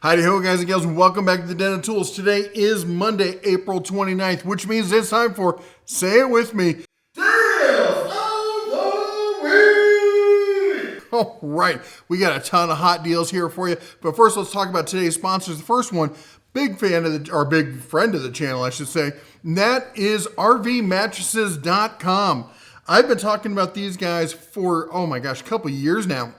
Howdy ho, guys and gals, and welcome back to the Den of Tools. Today is Monday, April 29th, which means it's time for, say it with me, Deals of the Week! All right, we got a ton of hot deals here for you, but first let's talk about today's sponsors. The first one, big friend of the channel, I should say, and that is RVmattresses.com. I've been talking about these guys for, oh my gosh, a couple of years now.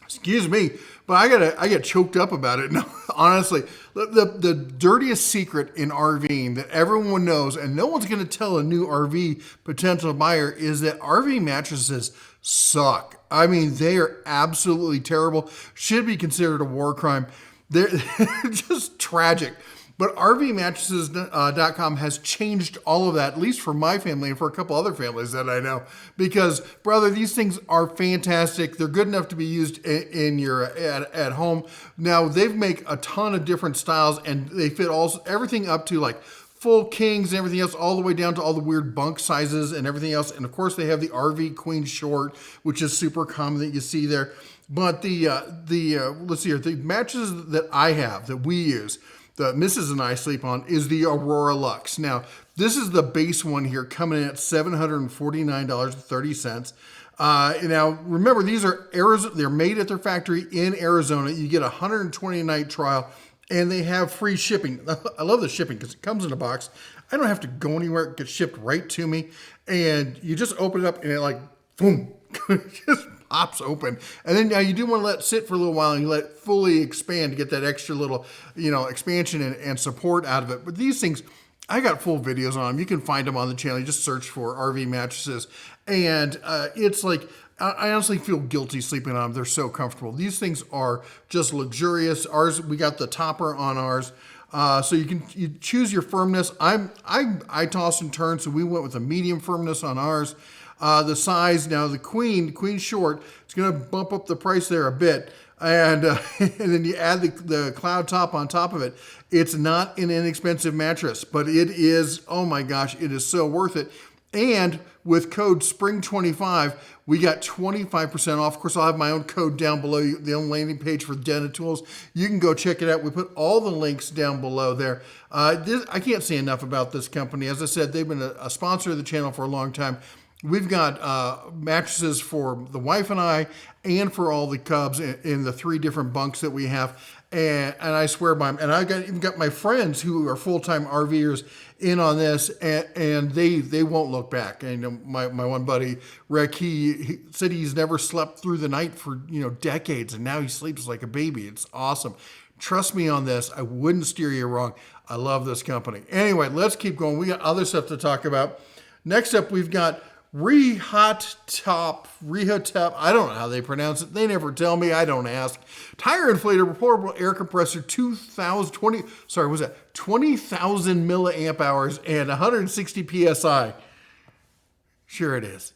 Excuse me, but I get choked up about it. No, honestly, the dirtiest secret in RVing that everyone knows, and no one's going to tell a new RV potential buyer, is that RV mattresses suck. I mean, they are absolutely terrible. Should be considered a war crime. They're just tragic. But RVmattresses.com has changed all of that, at least for my family and for a couple other families that I know. Because, brother, these things are fantastic. They're good enough to be used in your at home. Now, they make a ton of different styles, and they fit everything up to like full kings and everything else, all the way down to all the weird bunk sizes and everything else. And of course, they have the RV Queen Short, which is super common that you see there. But let's see here, the mattresses that I have, that we use, that Mrs. and I sleep on, is the Aurora Luxe. Now, this is the base one here, coming in at $749.30. Now, remember, these are they're made at their factory in Arizona. You get a 120-night trial, and they have free shipping. I love the shipping because it comes in a box. I don't have to go anywhere. It gets shipped right to me, and you just open it up, and it like, boom, just pops open. And then now you do want to let it sit for a little while and you let it fully expand to get that extra little, expansion and support out of it. But these things, I got full videos on them. You can find them on the channel. You just search for RV mattresses. And it's like, I honestly feel guilty sleeping on them. They're so comfortable. These things are just luxurious. Ours, we got the topper on ours. So you choose your firmness. I toss and turn, so we went with a medium firmness on ours. The size, now the Queen Short, it's going to bump up the price there a bit. And and then you add the cloud top on top of it. It's not an inexpensive mattress, but it is, oh my gosh, it is so worth it. And with code SPRING25, we got 25% off. Of course, I'll have my own code down below, the own landing page for Den of Tools. You can go check it out. We put all the links down below there. I can't say enough about this company. As I said, they've been a sponsor of the channel for a long time. We've got mattresses for the wife and I, and for all the cubs in the 3 different bunks that we have. And I swear by them. And I've even got my friends who are full-time RVers in on this, and they won't look back. And my one buddy, Rick, he said he's never slept through the night for decades, and now he sleeps like a baby. It's awesome. Trust me on this. I wouldn't steer you wrong. I love this company. Anyway, let's keep going. We got other stuff to talk about. Next up, we've got Rehotep, I don't know how they pronounce it. They never tell me. I don't ask. Tire inflator, portable air compressor, 20,000 milliamp hours and 160 PSI. Sure it is.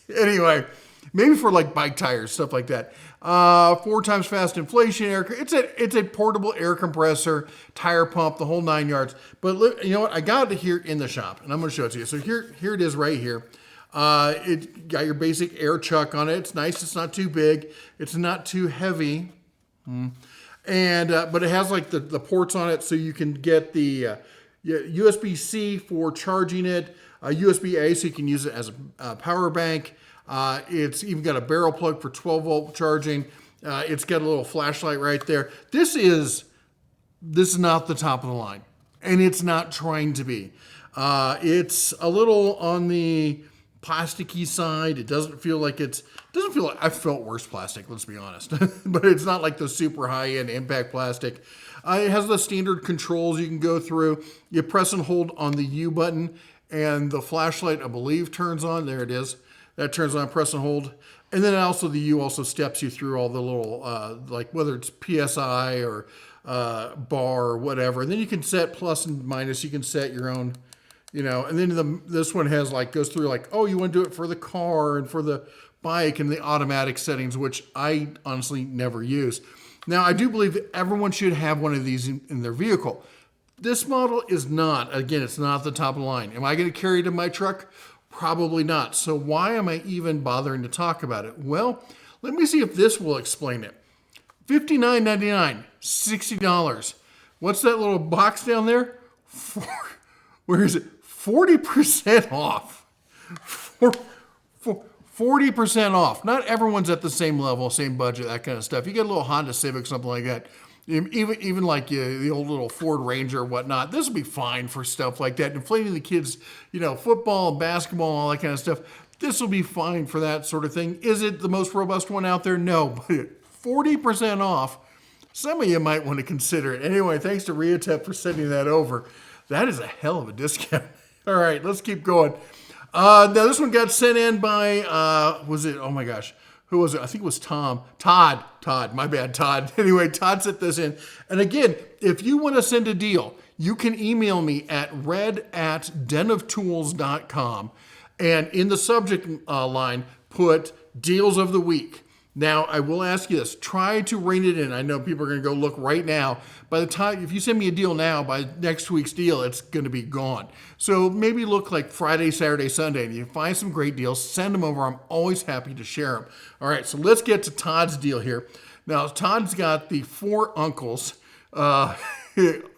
Anyway, maybe for like bike tires, stuff like that. 4 times fast inflation air. It's a portable air compressor, tire pump, the whole 9 yards. But look, you know what? I got it here in the shop, and I'm going to show it to you. So here it is right here. It got your basic air chuck on it. It's nice. It's not too big. It's not too heavy. And but it has like the ports on it, so you can get the USB-C for charging it, USB-A, so you can use it as a power bank. It's even got a barrel plug for 12-volt charging. It's got a little flashlight right there. This is not the top of the line, and it's not trying to be. It's a little on the plasticky side. It doesn't feel like I've felt worse plastic, let's be honest. But it's not like the super high-end impact plastic. It has the standard controls you can go through. You press and hold on the U button, and the flashlight, I believe, turns on. There it is. That turns on, press and hold. And then also the U also steps you through all the little, like whether it's PSI or bar or whatever. And then you can set plus and minus. You can set your own, and then this one goes through like, oh, you want to do it for the car and for the bike and the automatic settings, which I honestly never use. Now, I do believe that everyone should have one of these in their vehicle. This model is not. Again, it's not the top of the line. Am I going to carry it in my truck? Probably not. So why am I even bothering to talk about it? Well, let me see if this will explain it. $59.99, $60. What's that little box down there? Where is it? 40% off. 40% off. Not everyone's at the same level, same budget, that kind of stuff. You get a little Honda Civic, something like that. Even like the old little Ford Ranger or whatnot, this will be fine for stuff like that. Inflating the kids, football, basketball, all that kind of stuff. This will be fine for that sort of thing. Is it the most robust one out there? No, but 40% off. Some of you might want to consider it. Anyway, thanks to Riotep for sending that over. That is a hell of a discount. All right, let's keep going. Now this one got sent in by, was it, oh my gosh, who was it? I think it was Todd, my bad, Todd. Anyway, Todd sent this in. And again, if you want to send a deal, you can email me at red@denoftools.com. And in the subject line, put deals of the week. Now, I will ask you this. Try to rein it in. I know people are going to go look right now. By the time, if you send me a deal now, by next week's deal, it's going to be gone. So maybe look like Friday, Saturday, Sunday, and you find some great deals, send them over. I'm always happy to share them. All right, so let's get to Todd's deal here. Now, Todd's got the Four Uncles. I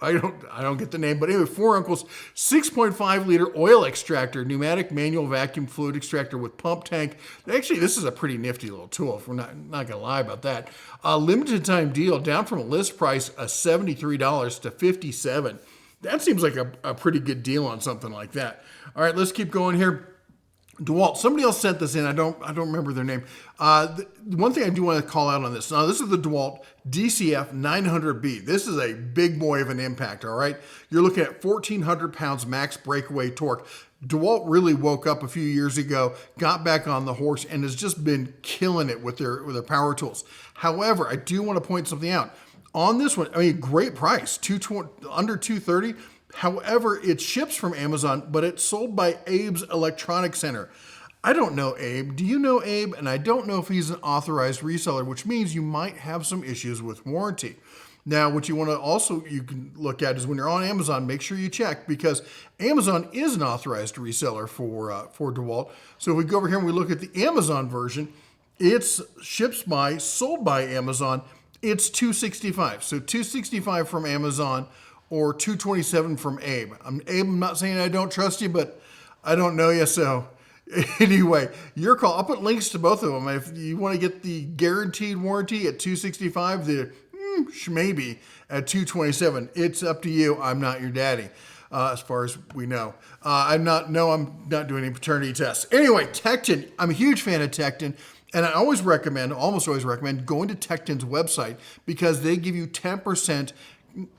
don't get the name, but anyway, Four Uncles 6.5 liter oil extractor, pneumatic manual vacuum fluid extractor with pump tank. Actually, this is a pretty nifty little tool, if we're not gonna lie about that. A limited time deal, down from a list price of $73 to $57. That seems like a pretty good deal on something like that. All right, let's keep going here. DeWalt, somebody else sent this in. I don't remember their name. The one thing I do want to call out on this. Now, this is the DeWalt DCF 900B. This is a big boy of an impact, all right? You're looking at 1,400 pounds max breakaway torque. DeWalt really woke up a few years ago, got back on the horse, and has just been killing it with their power tools. However, I do want to point something out. On this one, I mean, great price, under $230. However, it ships from Amazon, but it's sold by Abe's Electronics Center. I don't know Abe. Do you know Abe? And I don't know if he's an authorized reseller, which means you might have some issues with warranty. Now, what you want to also, you can look at is when you're on Amazon, make sure you check, because Amazon is an authorized reseller for DeWalt. So if we go over here and we look at the Amazon version, it's sold by Amazon. It's $265. So $265 from Amazon, or $227 from Abe. I'm not saying I don't trust you, but I don't know you, so anyway, your call. I'll put links to both of them. If you want to get the guaranteed warranty at $265, the maybe at $227, it's up to you. I'm not your daddy, as far as we know. I'm not doing any paternity tests. Anyway, Tecton. I'm a huge fan of Tecton. And I almost always recommend going to Tecton's website, because they give you 10%,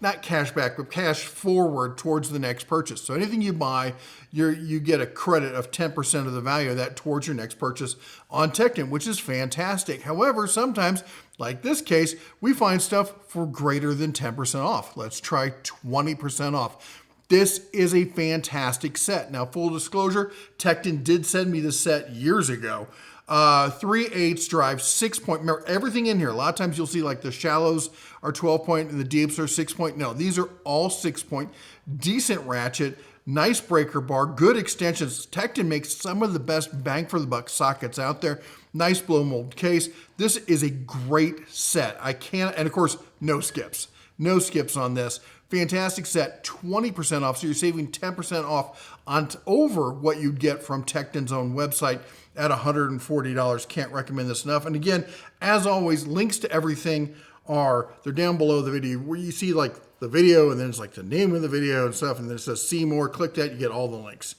not cash back, but cash forward towards the next purchase. So anything you buy, you get a credit of 10% of the value of that towards your next purchase on Tecton, which is fantastic. However, sometimes, like this case, we find stuff for greater than 10% off. Let's try 20% off. This is a fantastic set. Now, full disclosure, Tecton did send me this set years ago. 3/8 drive, 6-point. Remember, everything in here. A lot of times you'll see like the shallows are 12-point and the deeps are 6-point. No, these are all 6-point. Decent ratchet, nice breaker bar, good extensions. Tecton makes some of the best bang for the buck sockets out there. Nice blow mold case. This is a great set. And of course, no skips. No skips on this. Fantastic set, 20% off. So you're saving 10% off on over what you'd get from Tecton's own website at $140. Can't recommend this enough. And again, as always, links to everything they're down below the video, where you see like the video, and then it's like the name of the video and stuff, and then it says see more. Click that, you get all the links.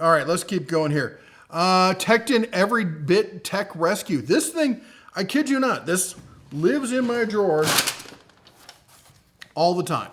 All right, let's keep going here. Tecton Every Bit Tech Rescue. This thing, I kid you not, this lives in my drawer all the time.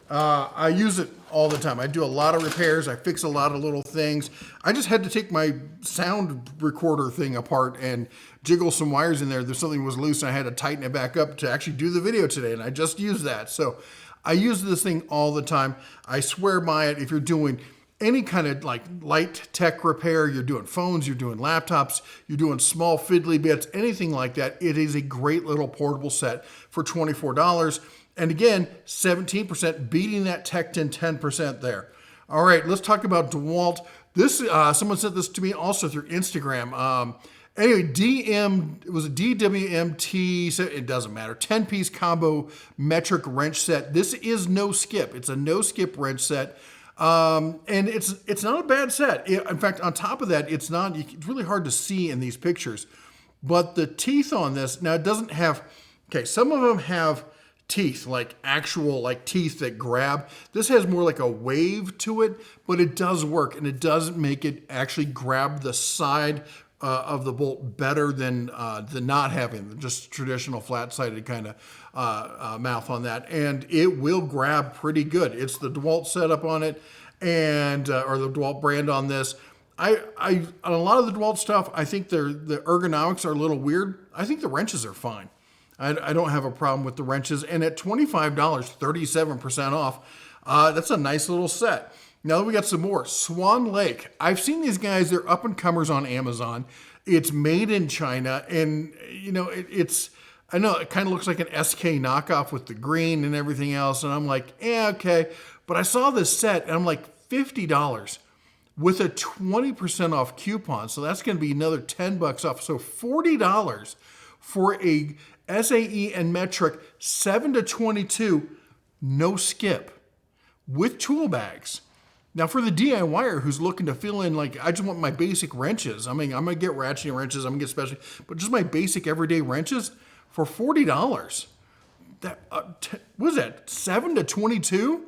I use it all the time. I do a lot of repairs. I fix a lot of little things. I just had to take my sound recorder thing apart and jiggle some wires in there. There's something was loose and I had to tighten it back up to actually do the video today, and I just used that. So I use this thing all the time. I swear by it. If you're doing any kind of like light tech repair, you're doing phones, you're doing laptops, you're doing small fiddly bits, anything like that, it is a great little portable set for $24. And again, 17%, beating that Tecton 10% there. All right, let's talk about DeWalt. This someone sent this to me also through Instagram. Anyway, it was a DWMT, so it doesn't matter. 10-piece combo metric wrench set. This is no skip. It's a no skip wrench set. And it's not a bad set. In fact, on top of that, it's really hard to see in these pictures. But the teeth on this, now it doesn't have, okay, some of them have teeth, like actual like teeth that grab. This has more like a wave to it, but it does work, and it does make it actually grab the side of the bolt better than not having just traditional flat-sided kind of mouth on that. And it will grab pretty good. It's the DeWalt setup on it, and or the DeWalt brand on this. On a lot of the DeWalt stuff, I think the ergonomics are a little weird. I think the wrenches are fine. I don't have a problem with the wrenches. And at $25, 37% off, that's a nice little set. Now we got some more. Swan Lake. I've seen these guys. They're up and comers on Amazon. It's made in China, and you know I know it kind of looks like an SK knockoff with the green and everything else. And I'm like, yeah, okay. But I saw this set, and I'm like, $50 with a 20% off coupon. So that's going to be another $10 off. So $40 for a SAE and metric 7 to 22, no skip, with tool bags. Now for the DIYer who's looking to fill in, like, I just want my basic wrenches. I mean, I'm going to get ratcheting wrenches, I'm going to get special, but just my basic everyday wrenches for $40. That, what is that, 7 to 22?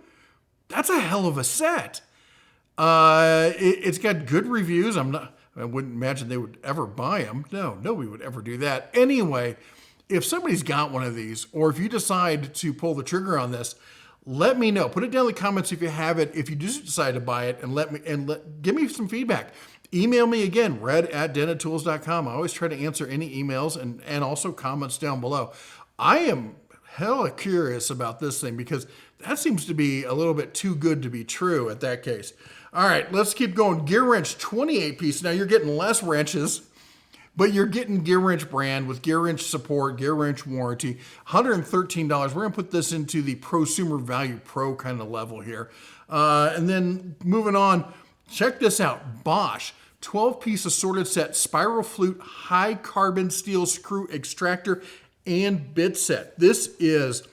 That's a hell of a set. It's got good reviews. I wouldn't imagine they would ever buy them. No, nobody would ever do that. Anyway, if somebody's got one of these, or if you decide to pull the trigger on this, let me know. Put it down in the comments if you have it, if you do decide to buy it, and give me some feedback. Email me again, red@denatools.com. I always try to answer any emails and also comments down below. I am hella curious about this thing because that seems to be a little bit too good to be true at that case. All right, let's keep going. Gear wrench, 28 piece. Now you're getting less wrenches, but you're getting Gear Wrench brand with Gear Wrench support, Gear Wrench warranty, $113. We're gonna put this into the prosumer value pro kind of level here. And then moving on, check this out. Bosch, 12-piece assorted set, spiral flute, high carbon steel screw extractor, and bit set. This is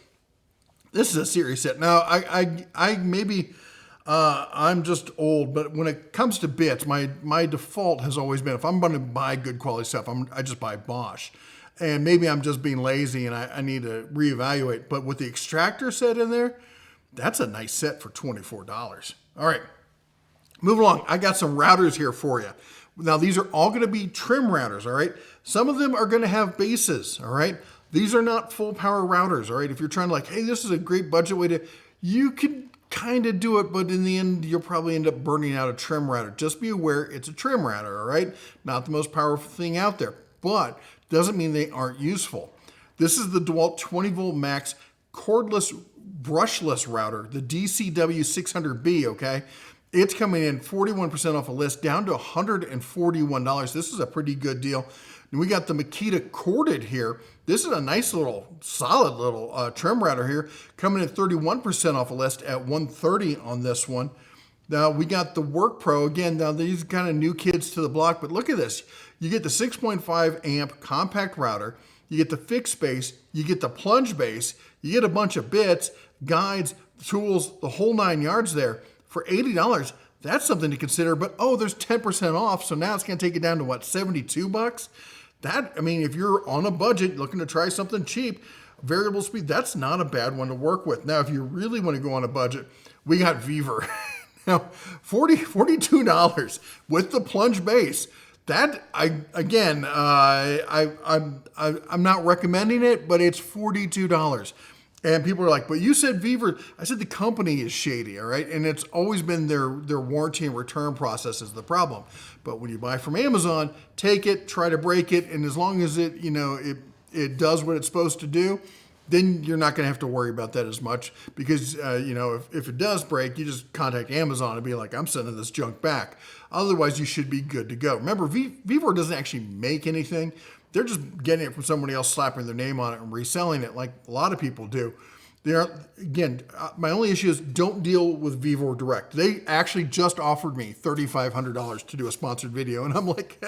a serious set. Now, I maybe, I'm just old, but when it comes to bits, my default has always been, if I'm going to buy good quality stuff, I just buy Bosch. And maybe I'm just being lazy and I need to reevaluate. But with the extractor set in there, that's a nice set for $24. All right, moving along. I got some routers here for you. Now, these are all going to be trim routers, all right? Some of them are going to have bases, all right? These are not full power routers, all right? If you're trying to like, hey, this is a great budget way to, you can kind of do it, but in the end, you'll probably end up burning out a trim router. Just be aware it's a trim router, all right? Not the most powerful thing out there, but doesn't mean they aren't useful. This is the DeWalt 20 volt max cordless brushless router, the DCW600B, okay? It's coming in 41% off a list, down to $141. This is a pretty good deal. And we got the Makita corded here. This is a nice little, solid little trim router here, coming in 31% off a list at $130 on this one. Now we got the Work Pro again. Now these are kind of new kids to the block, but look at this. You get the 6.5 amp compact router. You get the fixed base. You get the plunge base. You get a bunch of bits, guides, tools, the whole 9 yards there for $80. That's something to consider. But oh, there's 10% off, so now it's going to take it down to what, $72? That, I mean, if you're on a budget looking to try something cheap, variable speed, that's not a bad one to work with. Now, if you really want to go on a budget, we got Viver. Now, $42 with the plunge base. That, I'm not recommending it, but it's $42. And people are like, but you said Viver. I said the company is shady, all right? And it's always been their warranty and return process is the problem. But when you buy from Amazon, take it, try to break it, and as long as it, it does what it's supposed to do, then you're not going to have to worry about that as much because, if it does break, you just contact Amazon and be like, I'm sending this junk back. Otherwise, you should be good to go. Remember, Vivo doesn't actually make anything. They're just getting it from somebody else, slapping their name on it and reselling it like a lot of people do. My only issue is don't deal with Vivo direct. They actually just offered me $3,500 to do a sponsored video, and I'm like,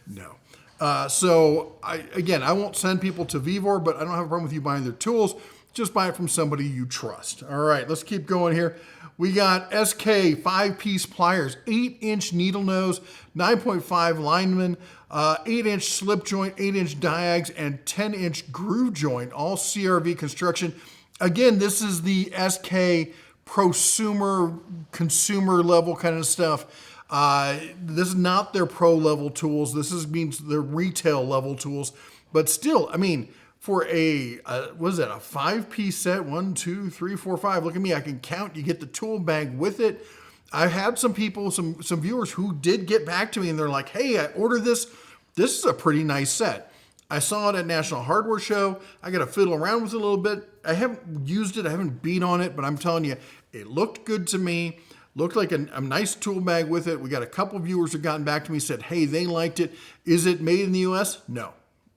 no. I won't send people to Vivor, but I don't have a problem with you buying their tools. Just buy it from somebody you trust. All right, let's keep going here. We got SK 5-piece pliers, 8-inch needle nose, 9.5 lineman, 8-inch slip joint, 8-inch diags, and 10-inch groove joint, all CRV construction. Again, this is the SK prosumer, consumer level kind of stuff. This is not their pro level tools. Means their retail level tools. But still, I mean, for what is that, a 5-piece set? 1, 2, 3, 4, 5. Look at me, I can count. You get the tool bag with it. I've had some people, some viewers who did get back to me and they're like, hey, I ordered this. This is a pretty nice set. I saw it at National Hardware Show. I got to fiddle around with it a little bit. I haven't used it. I haven't beat on it, but I'm telling you, it looked good to me. Looked like a nice tool bag with it. We got a couple viewers who gotten back to me, said, hey, they liked it. Is it made in the U.S.? No,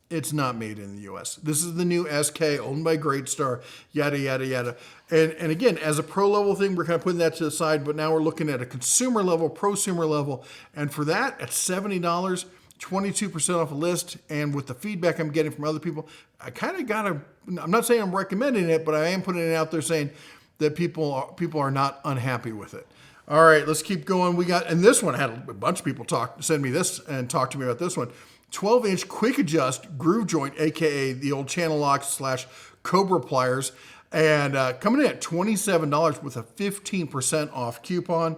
it's not made in the U.S. This is the new SK owned by Great Star, yada, yada, yada. And again, as a pro level thing, we're kind of putting that to the side, but now we're looking at a consumer level, prosumer level. And for that, at $70, 22% off a list. And with the feedback I'm getting from other people, I kind of got to, I'm not saying I'm recommending it, but I am putting it out there saying that people are not unhappy with it. All right, let's keep going. And this one, I had a bunch of people send me this and talk to me about this one. 12-inch quick adjust groove joint, AKA the old channel locks / Cobra pliers. And coming in at $27 with a 15% off coupon.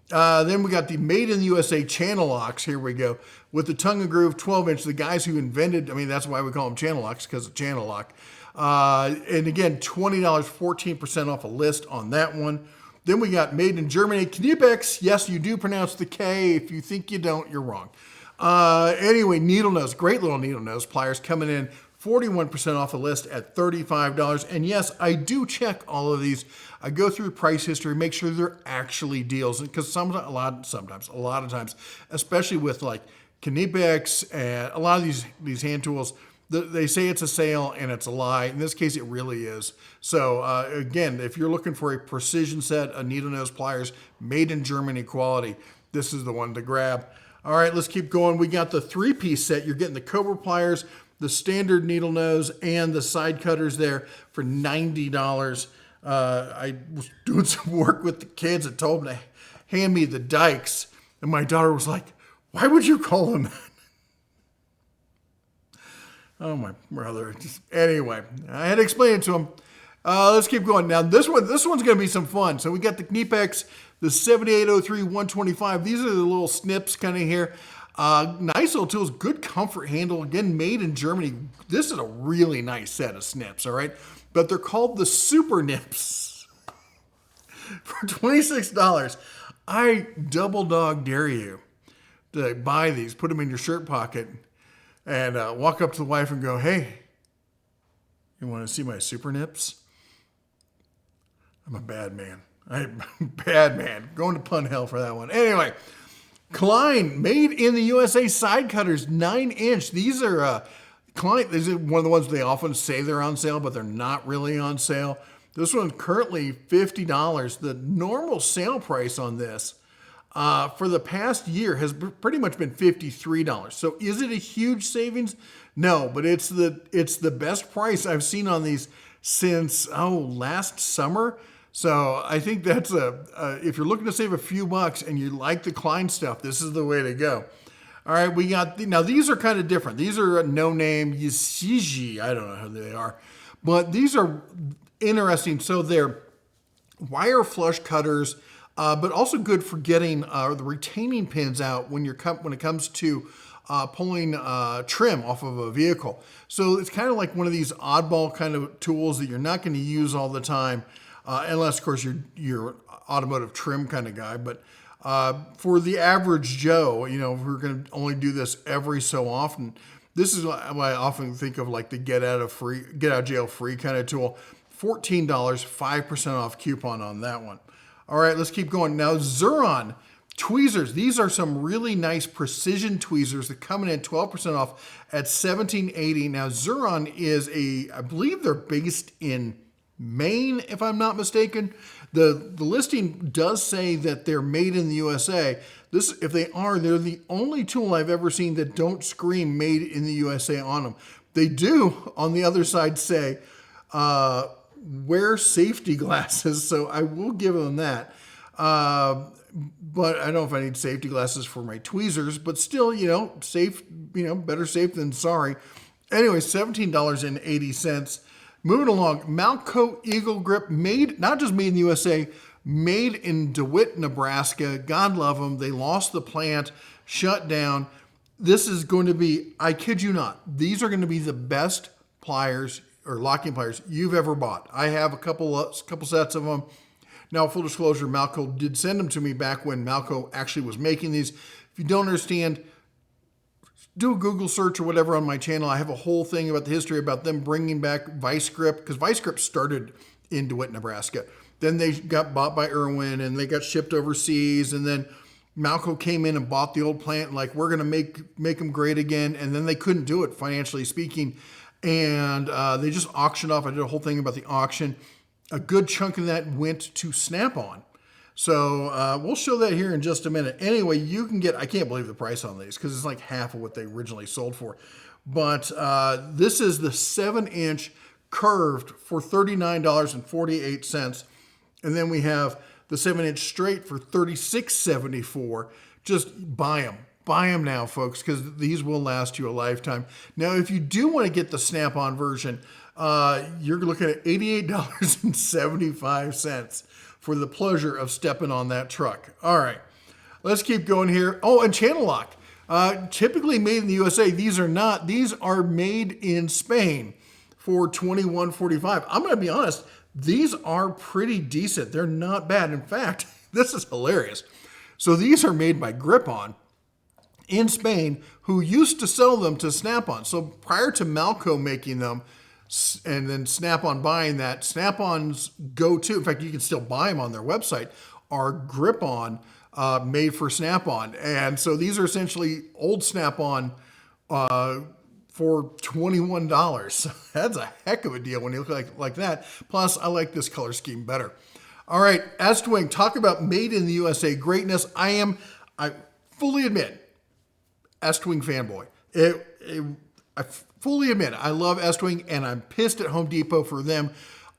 Then we got the Made in the USA channel locks. Here we go. With the tongue and groove 12-inch, the guys who invented, I mean, that's why we call them channel locks, because of channel lock. And again, $20, 14% off a list on that one. Then we got Made in Germany, Kniepex. Yes, you do pronounce the K. If you think you don't, you're wrong. Anyway, needle nose, great little needle nose pliers coming in 41% off the list at $35. And yes, I do check all of these. I go through price history, make sure they're actually deals. Because a lot of times, especially with like Kniepex and a lot of these hand tools, they say it's a sale and it's a lie. In this case, it really is. So again, if you're looking for a precision set of needle nose pliers made in Germany quality, this is the one to grab. All right, let's keep going. We got the 3-piece set. You're getting the Cobra pliers, the standard needle nose, and the side cutters there for $90. I was doing some work with the kids and told them to hand me the dikes. And my daughter was like, why would you call them that? Oh, my brother. Anyway, I had to explain it to him. Let's keep going. Now, this one's going to be some fun. So we got the Kniepex, the 7803 125. These are the little snips kind of here. Nice little tools, good comfort handle. Again, made in Germany. This is a really nice set of snips, all right? But they're called the Super Nips for $26. I double dog dare you to buy these, put them in your shirt pocket, and walk up to the wife and go, hey, you want to see my super nips? I'm a bad man. I'm a bad man. Going to pun hell for that one. Anyway, Klein, made in the USA side cutters, 9-inch. These are Klein. This is one of the ones they often say they're on sale, but they're not really on sale. This one's currently $50. The normal sale price on this for the past year has pretty much been $53. So is it a huge savings? No, but it's the best price I've seen on these since last summer. So I think that's if you're looking to save a few bucks and you like the Klein stuff, this is the way to go. All right, we got now these are kind of different. These are a no name Yashiji. I don't know who they are, but these are interesting. So they're wire flush cutters. But also good for getting the retaining pins out when it comes to pulling trim off of a vehicle. So it's kind of like one of these oddball kind of tools that you're not going to use all the time, unless of course you're automotive trim kind of guy. But for the average Joe, we're going to only do this every so often. This is what I often think of like the get out of jail free kind of tool. $14, 5% off coupon on that one. All right, let's keep going. Now, Xuron tweezers. These are some really nice precision tweezers. They're coming in 12% off at $17.80. Now, Xuron is I believe they're based in Maine, if I'm not mistaken. The listing does say that they're made in the USA. This, if they are, they're the only tool I've ever seen that don't scream made in the USA on them. They do, on the other side, say, wear safety glasses, so I will give them that. But I don't know if I need safety glasses for my tweezers, but still, safe, better safe than sorry. Anyway, $17.80. Moving along, Malco Eagle Grip, not just made in the USA, made in DeWitt, Nebraska. God love them. They lost the plant, shut down. This is going to be, I kid you not, these are going to be the best pliers or locking pliers you've ever bought. I have a couple sets of them. Now, full disclosure, Malco did send them to me back when Malco actually was making these. If you don't understand, do a Google search or whatever on my channel. I have a whole thing about the history about them bringing back Vice Grip, because Vice Grip started in DeWitt, Nebraska. Then they got bought by Irwin and they got shipped overseas. And then Malco came in and bought the old plant, like, we're going to make them great again. And then they couldn't do it, financially speaking. And they just auctioned off. I did a whole thing about the auction. A good chunk of that went to Snap-on. So we'll show that here in just a minute. Anyway, you can get, I can't believe the price on these because it's like half of what they originally sold for. But this is the 7-inch curved for $39.48. And then we have the 7-inch straight for $36.74. Just buy them. Buy them now, folks, because these will last you a lifetime. Now, if you do want to get the Snap-on version, you're looking at $88.75 for the pleasure of stepping on that truck. All right, let's keep going here. Oh, and channel lock. Typically made in the USA. These are not. These are made in Spain for $21.45. I'm going to be honest. These are pretty decent. They're not bad. In fact, this is hilarious. So these are made by Grip-On in Spain, who used to sell them to Snap-on. So prior to Malco making them, and then Snap-on buying that, Snap-on's go-to, in fact, you can still buy them on their website, are Grip-On made for Snap-on. And so these are essentially old Snap-on for $21. So that's a heck of a deal when you look like that. Plus, I like this color scheme better. All right, Estwing, talk about made in the USA greatness. I fully admit, Estwing fanboy. I fully admit, I love Estwing, and I'm pissed at Home Depot for them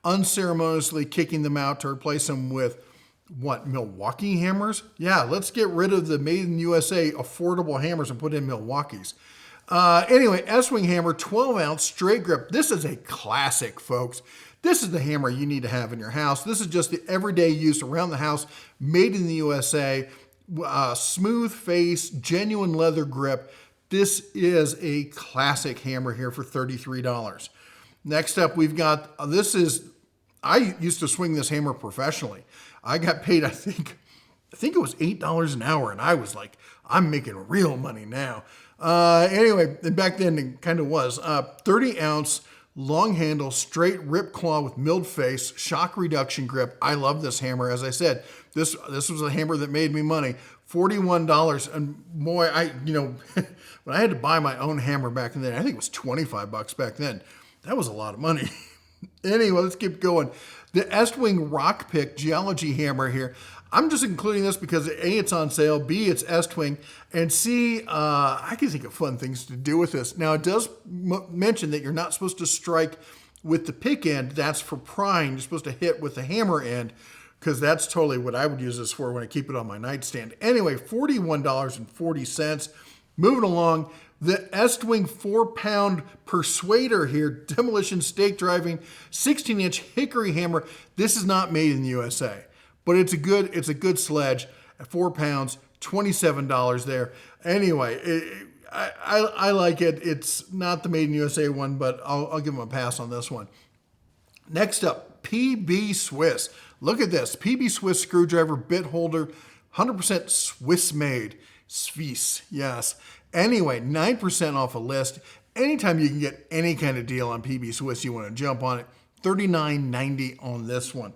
unceremoniously kicking them out to replace them with, what, Milwaukee hammers? Yeah, let's get rid of the made in USA affordable hammers and put in Milwaukee's. Anyway, Estwing hammer, 12-ounce straight grip. This is a classic, folks. This is the hammer you need to have in your house. This is just the everyday use around the house, made in the USA. Smooth face, genuine leather grip. This is a classic hammer here for $33. Next up, we've got, I used to swing this hammer professionally. I got paid, I think it was $8 an hour, and I was like, I'm making real money now. Anyway, back then it kind of was. 30-ounce long handle, straight rip claw with milled face, shock reduction grip. I love this hammer. As I said, this was a hammer that made me money. $41. And boy, when I had to buy my own hammer back then, I think it was $25 back then. That was a lot of money. Anyway, let's keep going. The Estwing Rock Pick Geology Hammer here. I'm just including this because A, it's on sale, B, it's Estwing, and C, I can think of fun things to do with this. Now, it does mention that you're not supposed to strike with the pick end. That's for prying. You're supposed to hit with the hammer end, because that's totally what I would use this for when I keep it on my nightstand. Anyway, $41.40. Moving along, the Estwing 4-pound Persuader here, demolition stake driving, 16-inch hickory hammer. This is not made in the USA, but it's a good sledge at 4 pounds, $27 there. Anyway, I like it. It's not the made in USA one, but I'll give them a pass on this one. Next up, PB Swiss. Look at this, PB Swiss screwdriver bit holder, 100% Swiss made. Swiss, yes. Anyway, 9% off a list. Anytime you can get any kind of deal on PB Swiss, you want to jump on it. $39.90 on this one.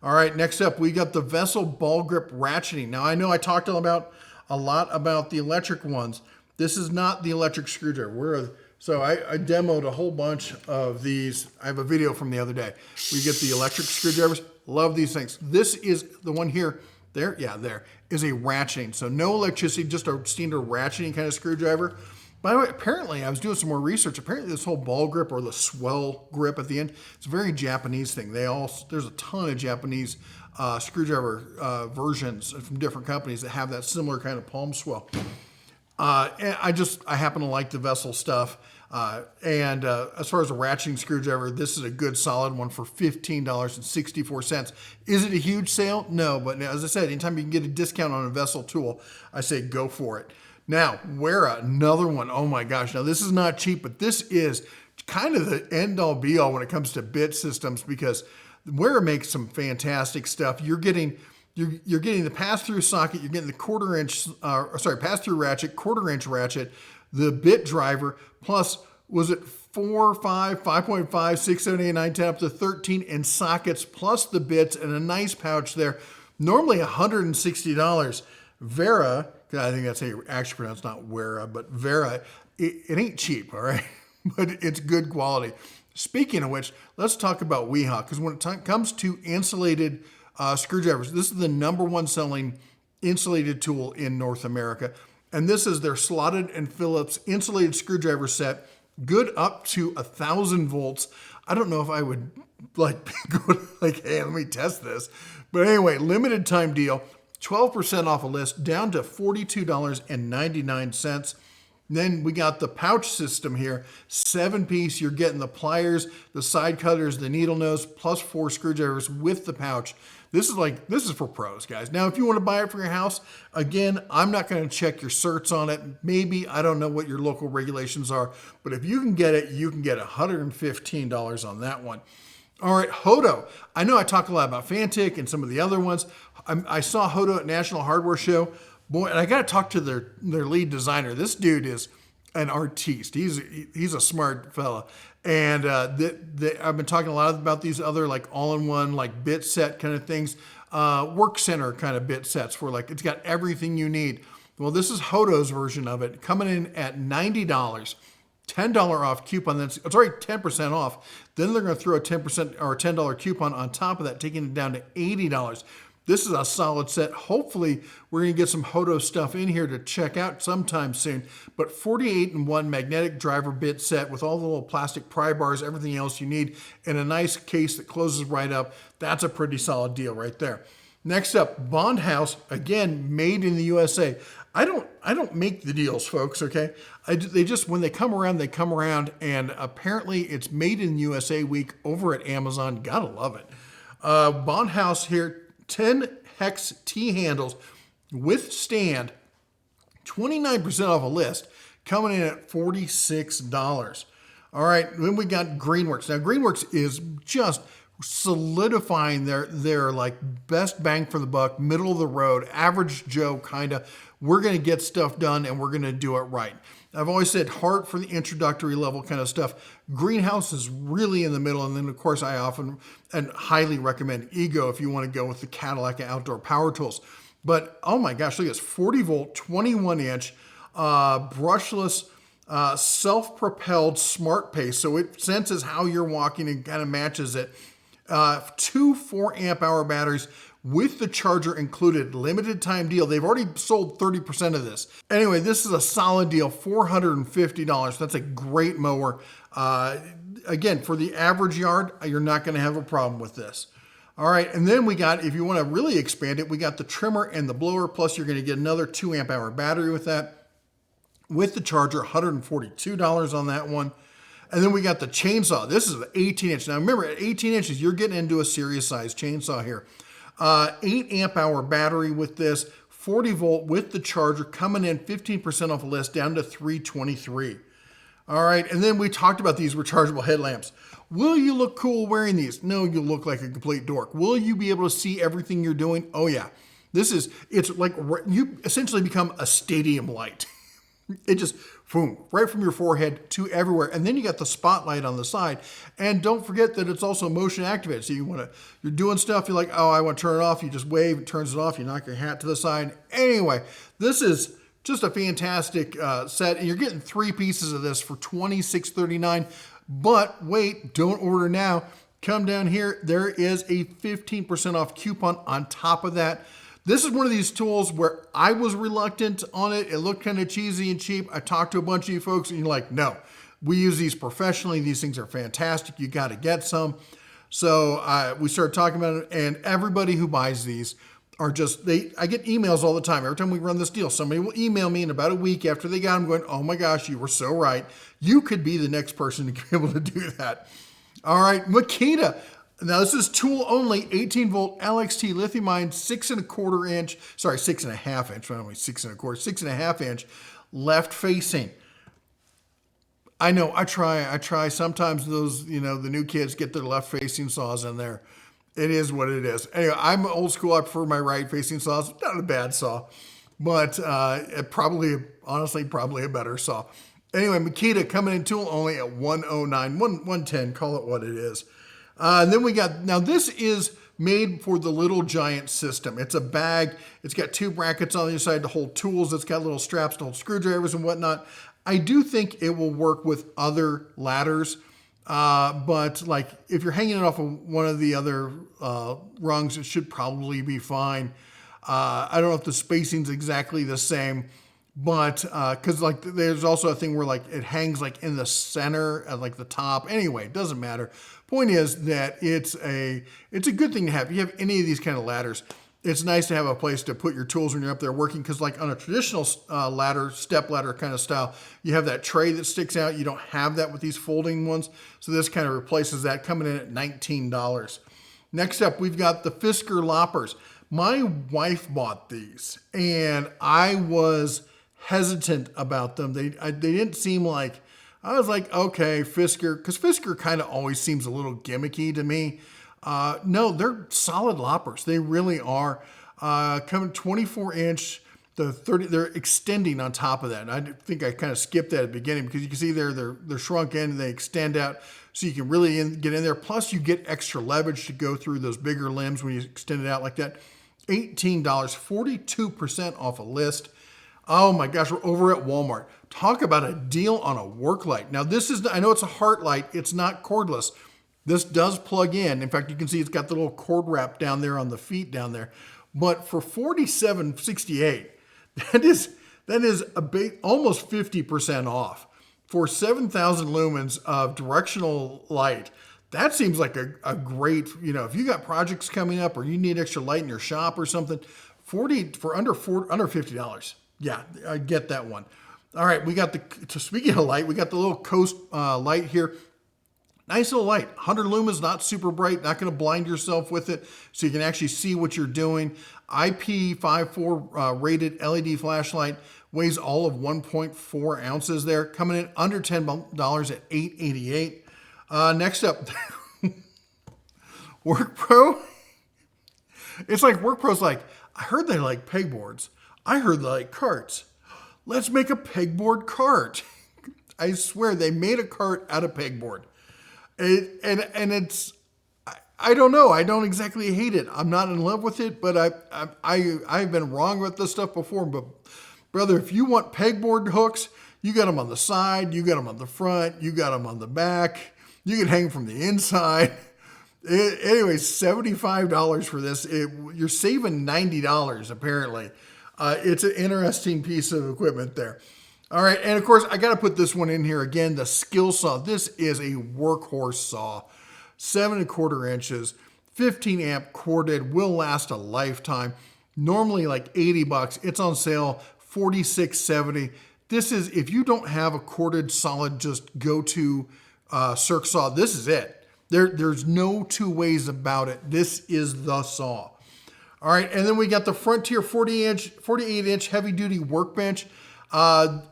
All right, next up, we got the Vessel Ball Grip Ratcheting. Now, I know I talked a lot about the electric ones. This is not the electric screwdriver. So I demoed a whole bunch of these. I have a video from the other day. We get the electric screwdrivers. Love these things. This is the one here. There, yeah, there is a ratcheting. So no electricity, just a standard ratcheting kind of screwdriver. By the way, apparently, I was doing some more research. Apparently, this whole ball grip or the swell grip at the end, it's a very Japanese thing. There's a ton of Japanese screwdriver versions from different companies that have that similar kind of palm swell. And I happen to like the Vessel stuff. As far as a ratcheting screwdriver, this is a good solid one for $15.64. Is it a huge sale? No, but as I said, anytime you can get a discount on a Vessel tool, I say go for it. Now, Wera, another one. Oh my gosh. Now, this is not cheap, but this is kind of the end-all be-all when it comes to bit systems because Wera makes some fantastic stuff. You're getting the pass-through socket, you're getting the pass-through ratchet, quarter-inch ratchet, the bit driver, plus, was it 4, 5, 5.5, 6, 7, 8, 9, 10, up to 13 in sockets, plus the bits and a nice pouch there. Normally $160. Wera, I think that's how you actually pronounce, not Wera, but Wera, it ain't cheap, all right? But it's good quality. Speaking of which, let's talk about Weha, because when it comes to insulated screwdrivers, this is the #1 selling insulated tool in North America. And this is their slotted and Phillips insulated screwdriver set, good up to 1,000 volts. I don't know if I would go hey, let me test this. But anyway, limited time deal, 12% off a list, down to $42.99. Then we got the pouch system here, 7-piece. You're getting the pliers, the side cutters, the needle nose, plus 4 screwdrivers with the pouch. This is for pros, guys. Now, if you want to buy it for your house, again, I'm not going to check your certs on it. Maybe, I don't know what your local regulations are, but if you can get it, you can get $115 on that one. All right, Hodo. I know I talk a lot about Fantic and some of the other ones. I saw Hodo at National Hardware Show. Boy, and I got to talk to their lead designer. This dude is an artiste. He's a smart fella. And I've been talking a lot about these other like all-in-one like bit set kind of things, work center kind of bit sets where like it's got everything you need. Well, this is Hodo's version of it, coming in at $90, $10 off coupon. It's already 10% off. Then they're going to throw a 10% or $10 coupon on top of that, taking it down to $80. This is a solid set. Hopefully, we're going to get some Hodo stuff in here to check out sometime soon. But 48-in-1 magnetic driver bit set with all the little plastic pry bars, everything else you need, and a nice case that closes right up. That's a pretty solid deal right there. Next up, Bond House, again, made in the USA. I don't make the deals, folks, okay? They just, when they come around, and apparently it's made in the USA week over at Amazon. Gotta love it. Bond House here, 10 hex T-handles with stand, 29% off a list, coming in at $46. All right, then we got Greenworks. Now, Greenworks is just solidifying their like best bang for the buck, middle of the road, average Joe kind of. We're going to get stuff done and we're going to do it right. I've always said heart for the introductory level kind of stuff. Greenhouse is really in the middle. And then, of course, I often and highly recommend Ego if you want to go with the Cadillac outdoor power tools. But, oh my gosh, look at this 40-volt, 21-inch, brushless, self-propelled smart pace. So it senses how you're walking and kind of matches it. 2 4-amp-hour batteries with the charger included. Limited time deal. They've already sold 30% of this. Anyway, this is a solid deal, $450. That's a great mower. Again, for the average yard, you're not going to have a problem with this. All right, and then we got, if you want to really expand it, we got the trimmer and the blower, plus you're going to get another 2-amp-hour battery with that. With the charger, $142 on that one. And then we got the chainsaw. This is an 18-inch. Now remember, at 18 inches, you're getting into a serious size chainsaw here. 8-amp-hour battery with this, 40-volt with the charger, coming in 15% off the list, down to $323. All right, and then we talked about these rechargeable headlamps. Will you look cool wearing these? No, you'll look like a complete dork. Will you be able to see everything you're doing? Oh yeah. It's like you essentially become a stadium light. It just, boom, right from your forehead to everywhere. And then you got the spotlight on the side. And don't forget that it's also motion activated. So you're doing stuff, you're like, oh, I want to turn it off. You just wave, it turns it off. You knock your hat to the side. Anyway, this is Just a fantastic set. And you're getting 3 pieces of this for $26.39. But wait, don't order now. Come down here. There is a 15% off coupon on top of that. This is one of these tools where I was reluctant on it. It looked kind of cheesy and cheap. I talked to a bunch of you folks and you're like, no, we use these professionally. These things are fantastic. You got to get some. So we started talking about it, and everybody who buys these are just, I get emails all the time. Every time we run this deal, somebody will email me in about a week after they got them going, oh my gosh, you were so right. You could be the next person to be able to do that. All right, Makita. Now this is tool only, 18 volt LXT lithium ion, 6.25 inch, sorry, 6.5 inch, not only 6.25, 6.5 inch left facing. I know, I try. Sometimes those, the new kids get their left facing saws in there. It is what it is. Anyway, I'm old school. I prefer my right facing saws. Not a bad saw, but honestly, probably a better saw. Anyway, Makita coming in tool only at $109, $110, call it what it is. And then we got, now this is made for the Little Giant system. It's a bag. It's got 2 brackets on the side to hold tools. It's got little straps to hold screwdrivers and whatnot. I do think it will work with other ladders, but like if you're hanging it off of one of the other rungs, it should probably be fine. I don't know if the spacing's exactly the same, but because like there's also a thing where like it hangs like in the center at like the top. Anyway, it doesn't matter. Point is that it's a good thing to have. If you have any of these kind of ladders, it's nice to have a place to put your tools when you're up there working, because like on a traditional ladder, step ladder kind of style, you have that tray that sticks out. You don't have that with these folding ones. So this kind of replaces that, coming in at $19. Next up, we've got the Fisker loppers. My wife bought these and I was hesitant about them. They didn't seem like, I was like, okay, Fisker, because Fisker kind of always seems a little gimmicky to me. No, they're solid loppers. They really are. Coming 24 inch, the 30, they're extending on top of that. And I think I kind of skipped that at the beginning, because you can see they're shrunk in and they extend out so you can really get in there. Plus you get extra leverage to go through those bigger limbs when you extend it out like that. $18, 42% off a list. Oh my gosh, we're over at Walmart. Talk about a deal on a work light. Now this is, I know it's a heart light. It's not cordless. This does plug in. In fact, you can see it's got the little cord wrap down there on the feet down there. But for $47.68, that is almost 50% off. For 7,000 lumens of directional light, that seems like a great, if you got projects coming up or you need extra light in your shop or something, under $50. Yeah, I get that one. All right, we got speaking of light, we got the little Coast light here. Nice little light, 100 lumens, not super bright, not going to blind yourself with it, so you can actually see what you're doing. IP54 rated LED flashlight, weighs all of 1.4 ounces there, coming in under $10 at $8.88. Next up, WorkPro. It's like WorkPro's like, I heard they like pegboards. I heard they like carts. Let's make a pegboard cart. I swear they made a cart out of pegboard. And it's, I don't know. I don't exactly hate it. I'm not in love with it, but I've been wrong with this stuff before. But brother, if you want pegboard hooks, you got them on the side, you got them on the front, you got them on the back. You can hang from the inside. Anyway, $75 for this. You're saving $90 apparently. It's an interesting piece of equipment there. All right, and of course, I got to put this one in here again, the skill saw. This is a workhorse saw, 7.25 inches, 15 amp corded, will last a lifetime. Normally like $80. It's on sale, $46.70. This is, if you don't have a corded solid, just go to Circ Saw. This is it. There's no two ways about it. This is the saw. All right, and then we got the Frontier 48-inch heavy-duty workbench.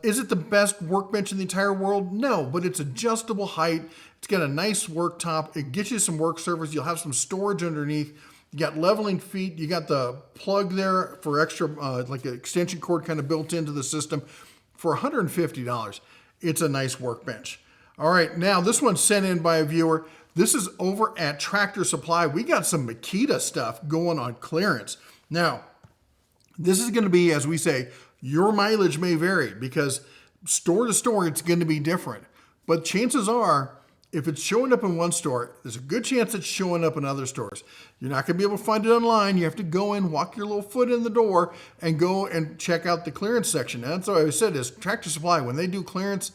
Is it the best workbench in the entire world? No, but it's adjustable height. It's got a nice work top. It gets you some work surface. You'll have some storage underneath. You got leveling feet. You got the plug there for extra, like an extension cord kind of built into the system. For $150, it's a nice workbench. All right, now this one's sent in by a viewer. This is over at Tractor Supply. We got some Makita stuff going on clearance. Now, this is going to be, as we say, Your mileage may vary because store to store, it's going to be different. But chances are, if it's showing up in one store, there's a good chance it's showing up in other stores. You're not going to be able to find it online. You have to go in, walk your little foot in the door, and go and check out the clearance section. And that's what I said is Tractor Supply, when they do clearance,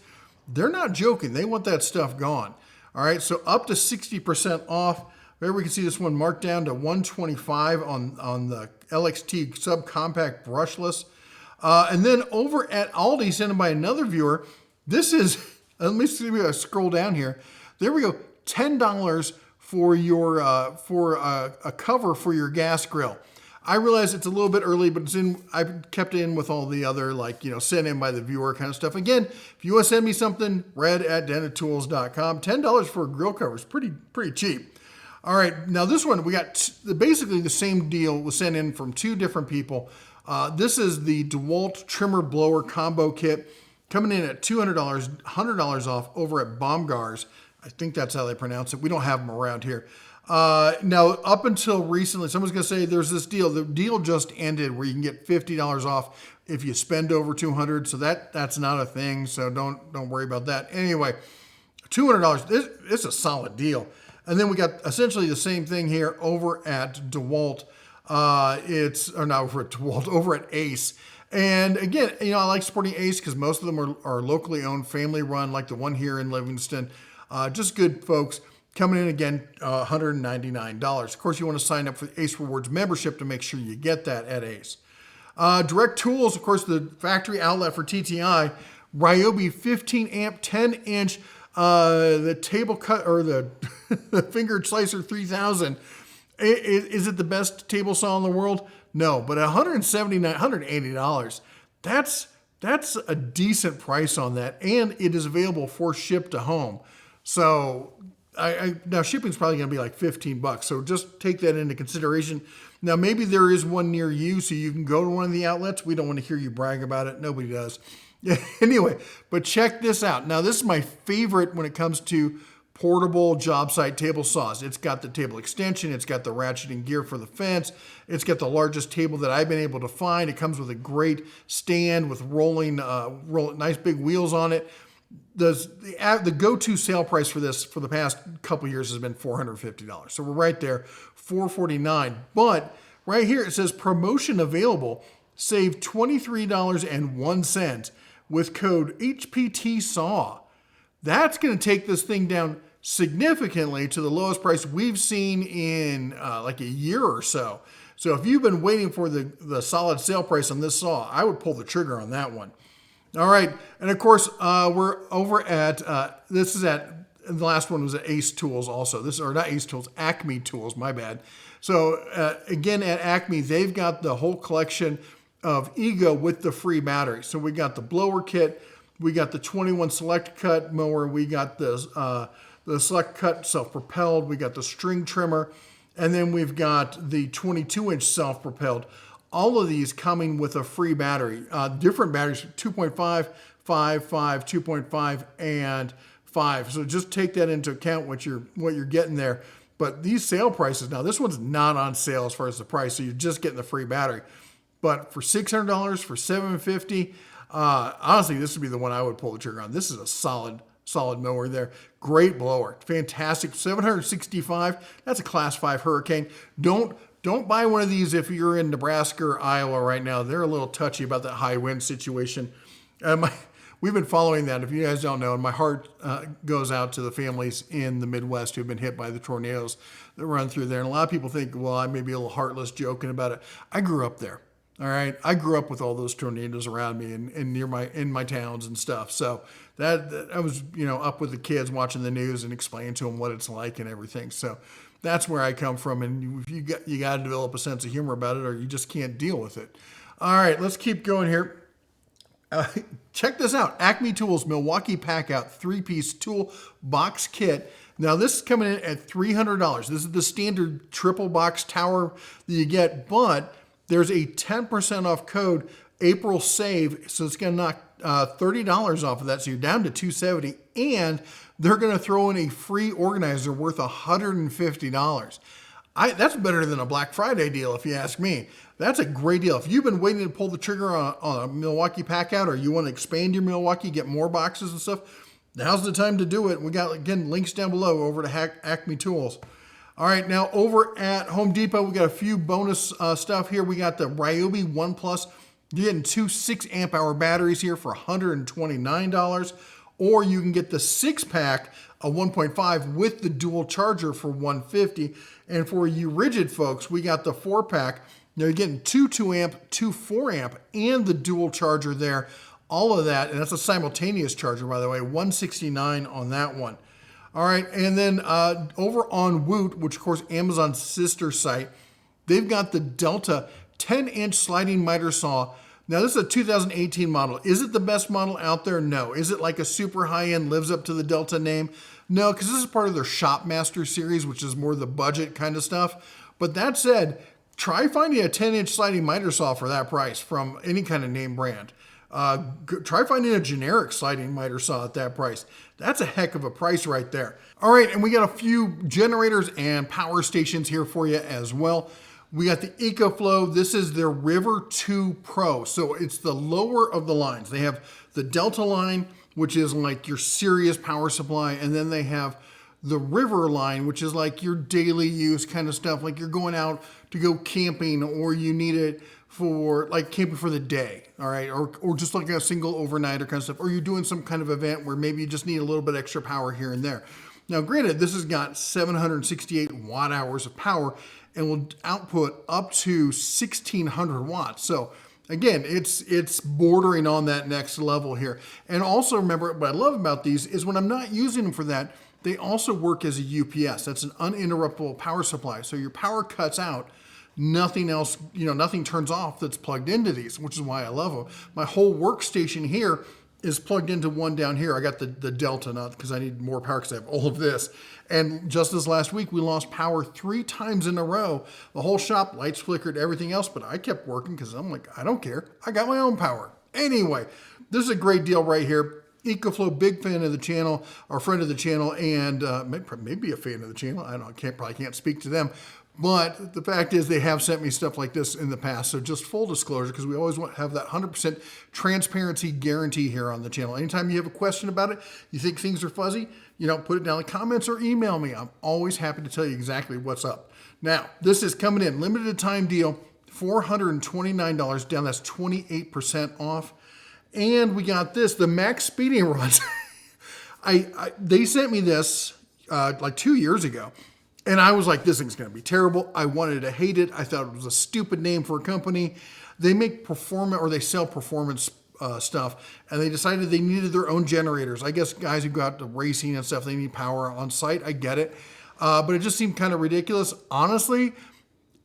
they're not joking. They want that stuff gone. All right, so up to 60% off. There we can see this one marked down to $125 on the LXT subcompact brushless. And then over at Aldi, sent in by another viewer, this is, let me see if I scroll down here. There we go, $10 for your a cover for your gas grill. I realize it's a little bit early, but it's in. I kept it in with all the other, like, sent in by the viewer kind of stuff. Again, if you want to send me something, red@dentedtools.com. $10 for a grill cover is pretty cheap. All right, now this one, we got basically the same deal was sent in from two different people. This is the DeWalt trimmer blower combo kit, coming in at $200, $100 off over at Baumgars. I think that's how they pronounce it. We don't have them around here. Now, up until recently, someone's going to say there's this deal. The deal just ended where you can get $50 off if you spend over $200. So that's not a thing. So don't worry about that. Anyway, $200. This is a solid deal. And then we got essentially the same thing here over at DeWalt. Over at Ace. And again, I like supporting Ace because most of them are locally owned, family run, like the one here in Livingston. Just good folks. Coming in again, $199. Of course, you want to sign up for the Ace Rewards membership to make sure you get that at Ace. Direct Tools, of course, the factory outlet for TTI. Ryobi 15 amp, 10 inch, the table cut or the fingered slicer 3000. Is it the best table saw in the world? No, but $180. That's a decent price on that, and it is available for ship to home. So now shipping's probably going to be like $15. So just take that into consideration. Now maybe there is one near you, so you can go to one of the outlets. We don't want to hear you brag about it. Nobody does. Anyway, but check this out. Now this is my favorite when it comes to portable job site table saws. It's got the table extension. It's got the ratcheting gear for the fence. It's got the largest table that I've been able to find. It comes with a great stand with rolling nice big wheels on it. The go-to sale price for this for the past couple years has been $450. So we're right there, $449. But right here it says promotion available. Save $23.01 with code HPTSAW. That's going to take this thing down significantly to the lowest price we've seen in like a year or so. So if you've been waiting for the solid sale price on this saw, I would pull the trigger on that one. All right, and of course, we're over at, the last one was at Ace Tools also. Not Ace Tools, Acme Tools, my bad. So again, at Acme, they've got the whole collection of Ego with the free battery. So we got the blower kit, we got the 21 Select Cut mower, we got the Select Cut self-propelled, we got the string trimmer, and then we've got the 22-inch self-propelled. All of these coming with a free battery. Different batteries, 2.5, 5, 5, 2.5, and 5. So just take that into account what you're getting there. But these sale prices, now this one's not on sale as far as the price, so you're just getting the free battery. But for $600, for $750, honestly, this would be the one I would pull the trigger on. This is a solid mower there. Great blower. Fantastic. $765. That's a Class 5 Hurricane. Don't buy one of these if you're in Nebraska or Iowa right now. They're a little touchy about that high wind situation. We've been following that. If you guys don't know, and my heart goes out to the families in the Midwest who've been hit by the tornadoes that run through there. And a lot of people think, well, I may be a little heartless joking about it. I grew up there. All right, I grew up with all those tornadoes around me and in my towns and stuff. So that I was up with the kids watching the news and explaining to them what it's like and everything. So that's where I come from, and you got to develop a sense of humor about it, or you just can't deal with it. All right, let's keep going here. Check this out: Acme Tools Milwaukee Packout 3-piece tool box kit. Now this is coming in at $300. This is the standard triple box tower that you get, but there's a 10% off code, April Save, so it's going to knock $30 off of that, so you're down to $270, and they're going to throw in a free organizer worth $150. That's better than a Black Friday deal, if you ask me. That's a great deal. If you've been waiting to pull the trigger on a Milwaukee pack out, or you want to expand your Milwaukee, get more boxes and stuff, now's the time to do it. We got, again, links down below over to Acme Tools. All right, now over at Home Depot, we got a few bonus stuff here. We got the Ryobi One Plus. You're getting two 6 amp hour batteries here for $129, or you can get the 6-pack, a 1.5 with the dual charger for $150. And for you rigid folks, we got the 4-pack. Now you're getting two 2 amp, two 4 amp, and the dual charger there. All of that, and that's a simultaneous charger, by the way, $169 on that one. All right, and then over on Woot, which of course Amazon's sister site, they've got the Delta 10-inch sliding miter saw. Now this is a 2018 model. Is it the best model out there? No. Is it like a super high-end, lives up to the Delta name? No, because this is part of their Shopmaster series, which is more the budget kind of stuff. But that said, try finding a 10-inch sliding miter saw for that price from any kind of name brand. Try finding a generic sliding miter saw at that price. That's a heck of a price right there. All right, and we got a few generators and power stations here for you as well. We got the EcoFlow. This is their River 2 Pro. So it's the lower of the lines. They have the Delta line, which is like your serious power supply. And then they have the River line, which is like your daily use kind of stuff. Like you're going out to go camping, or you need it for like camping for the day, all right? Or just like a single overnighter kind of stuff. Or you're doing some kind of event where maybe you just need a little bit extra power here and there. Now, granted, this has got 768 watt hours of power and will output up to 1600 watts. So again, it's bordering on that next level here. And also remember, what I love about these is when I'm not using them for that, they also work as a UPS. That's an uninterruptible power supply. So your power cuts out, nothing else, nothing turns off that's plugged into these, which is why I love them. My whole workstation here is plugged into one down here. I got the Delta, not because I need more power because I have all of this. And just this last week, we lost power 3 times in a row. The whole shop, lights flickered, everything else, but I kept working because I'm like, I don't care. I got my own power. Anyway, this is a great deal right here. EcoFlow, big fan of the channel, our friend of the channel, and maybe a fan of the channel. I don't know, probably can't speak to them. But the fact is they have sent me stuff like this in the past. So just full disclosure, because we always want to have that 100% transparency guarantee here on the channel. Anytime you have a question about it, you think things are fuzzy, put it down in the comments or email me. I'm always happy to tell you exactly what's up. Now, this is coming in, limited time deal, $429 down. That's 28% off. And we got this, the max speeding rods. They sent me this like 2 years ago. And I was like, this thing's going to be terrible. I wanted to hate it. I thought it was a stupid name for a company. They make performance, or they sell performance stuff, and they decided they needed their own generators. I guess guys who go out to racing and stuff, they need power on site. I get it. But it just seemed kind of ridiculous. Honestly,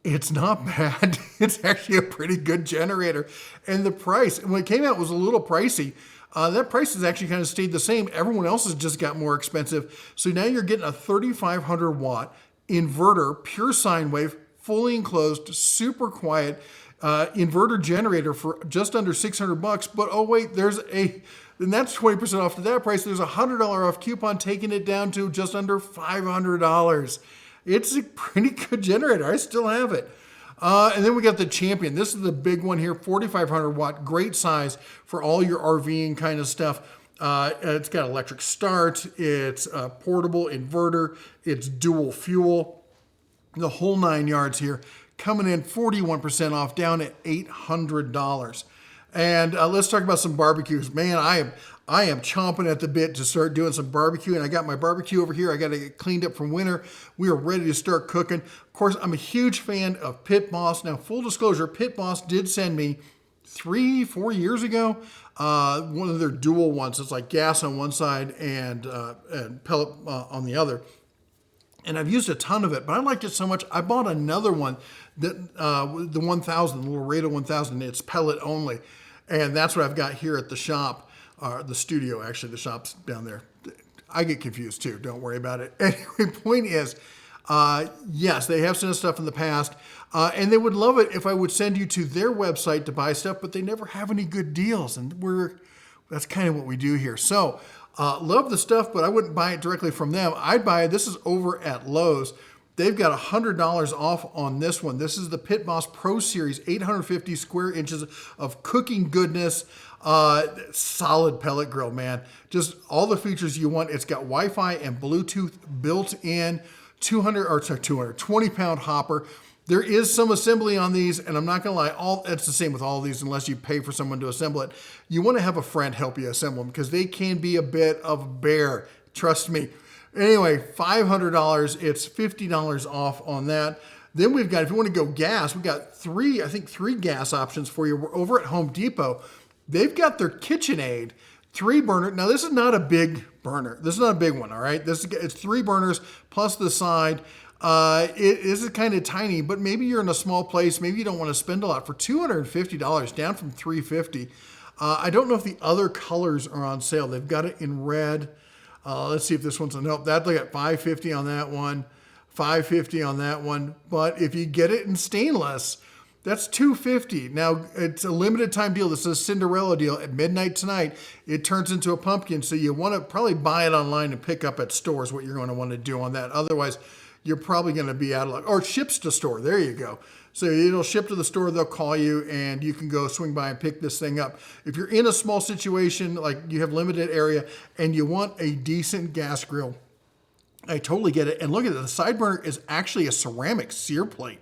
it's not bad. It's actually a pretty good generator. And the price, when it came out, was a little pricey. That price has actually kind of stayed the same. Everyone else has just got more expensive. So now you're getting a 3,500 watt inverter, pure sine wave, fully enclosed, super quiet inverter generator for just under $600. But oh wait, and that's 20% off to that price. There's a $100 off coupon taking it down to just under $500. It's a pretty good generator. I still have it. And then we got the Champion. This is the big one here, 4,500 watt, great size for all your RVing kind of stuff. It's got electric start, it's a portable inverter, it's dual fuel, the whole 9 yards here, coming in 41% off, down at $800. And let's talk about some barbecues. Man, I am chomping at the bit to start doing some barbecue, and I got my barbecue over here. I got to get cleaned up from winter. We are ready to start cooking. Of course, I'm a huge fan of Pit Boss. Now, full disclosure, Pit Boss did send me 3-4 years ago one of their dual ones. It's like gas on one side and pellet on the other. And I've used a ton of it, but I liked it so much, I bought another one, that the 1000, the Laredo 1000. It's pellet only. And that's what I've got here at the shop, the studio, actually. The shop's down there. I get confused too. Don't worry about it. Anyway, point is, yes, they have sent us stuff in the past, and they would love it if I would send you to their website to buy stuff, but they never have any good deals, and that's kind of what we do here. So, love the stuff, but I wouldn't buy it directly from them. I'd buy it. This is over at Lowe's. They've got $100 off on this one. This is the Pit Boss Pro Series, 850 square inches of cooking goodness. Solid pellet grill, man. Just all the features you want. It's got Wi-Fi and Bluetooth built in. 20-pound hopper. There is some assembly on these, and I'm not gonna lie, it's the same with all of these unless you pay for someone to assemble it. You want to have a friend help you assemble them because they can be a bit of a bear. Trust me. Anyway, $500, it's $50 off on that. Then we've got, if you want to go gas, we've got three gas options for you. We're over at Home Depot. They've got their KitchenAid 3-burner. Now, this is not a big burner. This is not a big one, all right? It's 3 burners plus the side. It is kind of tiny, but maybe you're in a small place. Maybe you don't want to spend a lot. For $250, down from $350. I don't know if the other colors are on sale. They've got it in red. Let's see if this one's on. Nope, they got $550 on that one, $550 on that one. But if you get it in stainless, that's $250. Now, it's a limited time deal. This is a Cinderella deal. At midnight tonight, it turns into a pumpkin. So you want to probably buy it online and pick up at stores what you're going to want to do on that. Otherwise, you're probably going to be out of luck. Or it ships to store. There you go. So it'll ship to the store, they'll call you, and you can go swing by and pick this thing up. If you're in a small situation, like you have limited area, and you want a decent gas grill, I totally get it. And look at it, the side burner is actually a ceramic sear plate.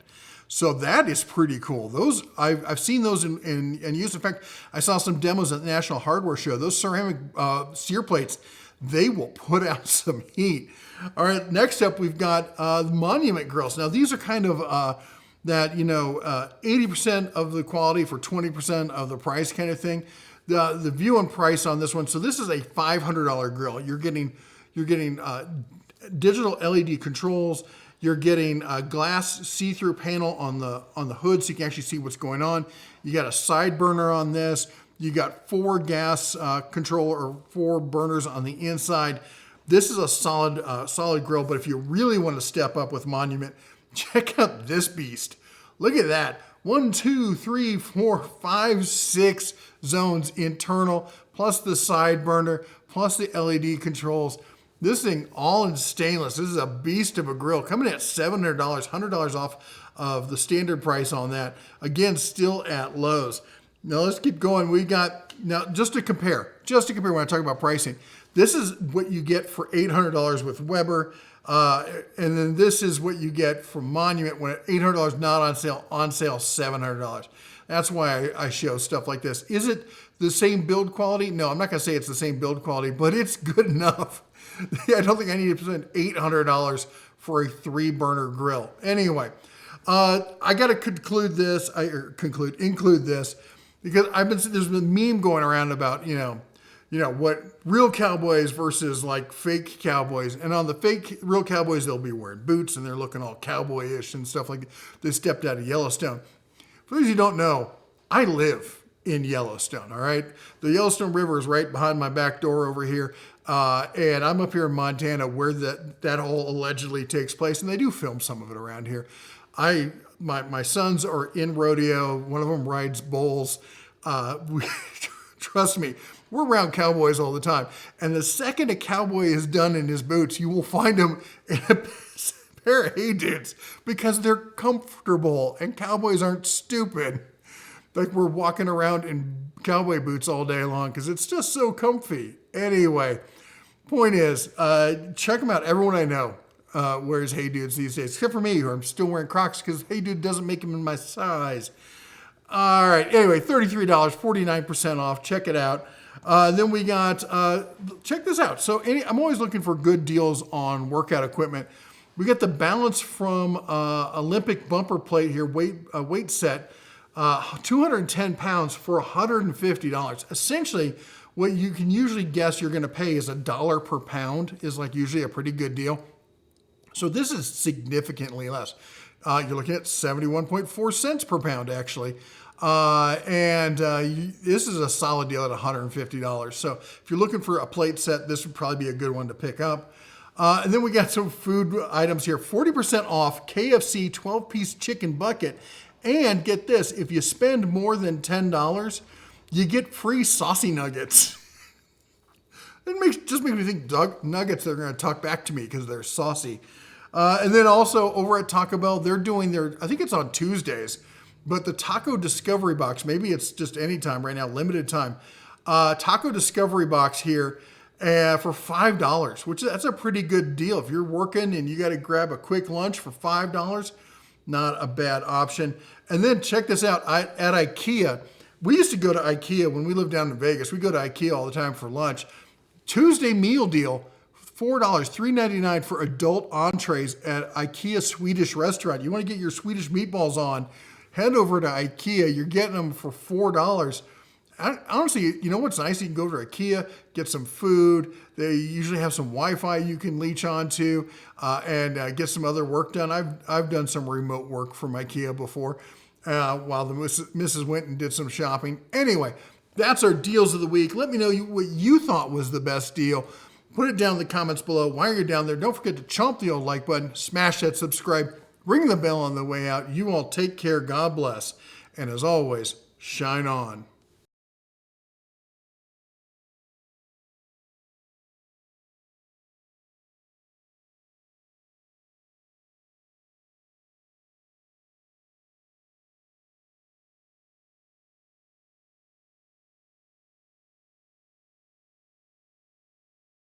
So that is pretty cool. Those I've seen those in use. In fact, I saw some demos at the National Hardware Show. Those ceramic sear plates, they will put out some heat. All right, next up we've got Monument grills. Now these are kind of 80% of the quality for 20% of the price kind of thing. The view and price on this one. So this is a $500 grill. You're getting digital LED controls. You're getting a glass see-through panel on the hood so you can actually see what's going on. You got a side burner on this. You got 4 gas control or 4 burners on the inside. This is a solid grill, but if you really want to step up with Monument, check out this beast. Look at that. 1, 2, 3, 4, 5, 6 zones internal, plus the side burner, plus the LED controls. This thing all in stainless. This is a beast of a grill. Coming in at $700, $100 off of the standard price on that. Again, still at Lowe's. Now let's keep going. Now just to compare when I talk about pricing, this is what you get for $800 with Weber. And then this is what you get from Monument when $800 not on sale $700. That's why I show stuff like this. Is it the same build quality? No, I'm not gonna say it's the same build quality, but it's good enough. I don't think I need to spend $800 for a 3-burner grill. Anyway, I gotta include this because there's been a meme going around about, what real cowboys versus like fake cowboys. And on the real cowboys, they'll be wearing boots and they're looking all cowboyish and stuff like that. They stepped out of Yellowstone. For those of you who don't know, I live in Yellowstone, all right? The Yellowstone River is right behind my back door over here. And I'm up here in Montana where that all allegedly takes place. And they do film some of it around here. My sons are in rodeo. One of them rides bulls. Trust me, we're around cowboys all the time. And the second a cowboy is done in his boots, you will find him in a pair of hay dudes because they're comfortable and cowboys aren't stupid. Like we're walking around in cowboy boots all day long because it's just so comfy. Anyway, point is, check them out. Everyone I know wears Hey Dudes these days, except for me, who I'm still wearing Crocs because Hey Dude doesn't make them in my size. All right, anyway, $33, 49% off. Check it out. Then we got, check this out. So I'm always looking for good deals on workout equipment. We got the Balance from Olympic bumper plate here, weight set, 210 pounds for $150. Essentially, what you can usually guess you're going to pay is $1 per pound is like usually a pretty good deal. So this is significantly less. You're looking at 71.4 cents per pound actually. This is a solid deal at $150. So if you're looking for a plate set, this would probably be a good one to pick up. And then we got some food items here. 40% off KFC 12-piece chicken bucket. And get this, if you spend more than $10, you get free saucy nuggets. It just makes me think nuggets are going to talk back to me because they're saucy. And then also over at Taco Bell, they're doing their, I think it's on Tuesdays, but the Taco Discovery Box, maybe it's just any time right now, limited time. Taco Discovery Box here for $5, which that's a pretty good deal. If you're working and you got to grab a quick lunch for $5, not a bad option. And then check this out, at IKEA. We used to go to IKEA when we lived down in Vegas. We go to IKEA all the time for lunch. Tuesday meal deal, $4, $3.99 for adult entrees at IKEA Swedish restaurant. You want to get your Swedish meatballs on, head over to IKEA. You're getting them for $4. Honestly, you know what's nice? You can go over to IKEA, get some food. They usually have some Wi-Fi you can leech onto and get some other work done. I've done some remote work from IKEA before while the missus went and did some shopping. Anyway, that's our deals of the week. Let me know what you thought was the best deal. Put it down in the comments below. While you're down there, don't forget to chomp the old like button, smash that subscribe, ring the bell on the way out. You all take care. God bless. And as always, shine on.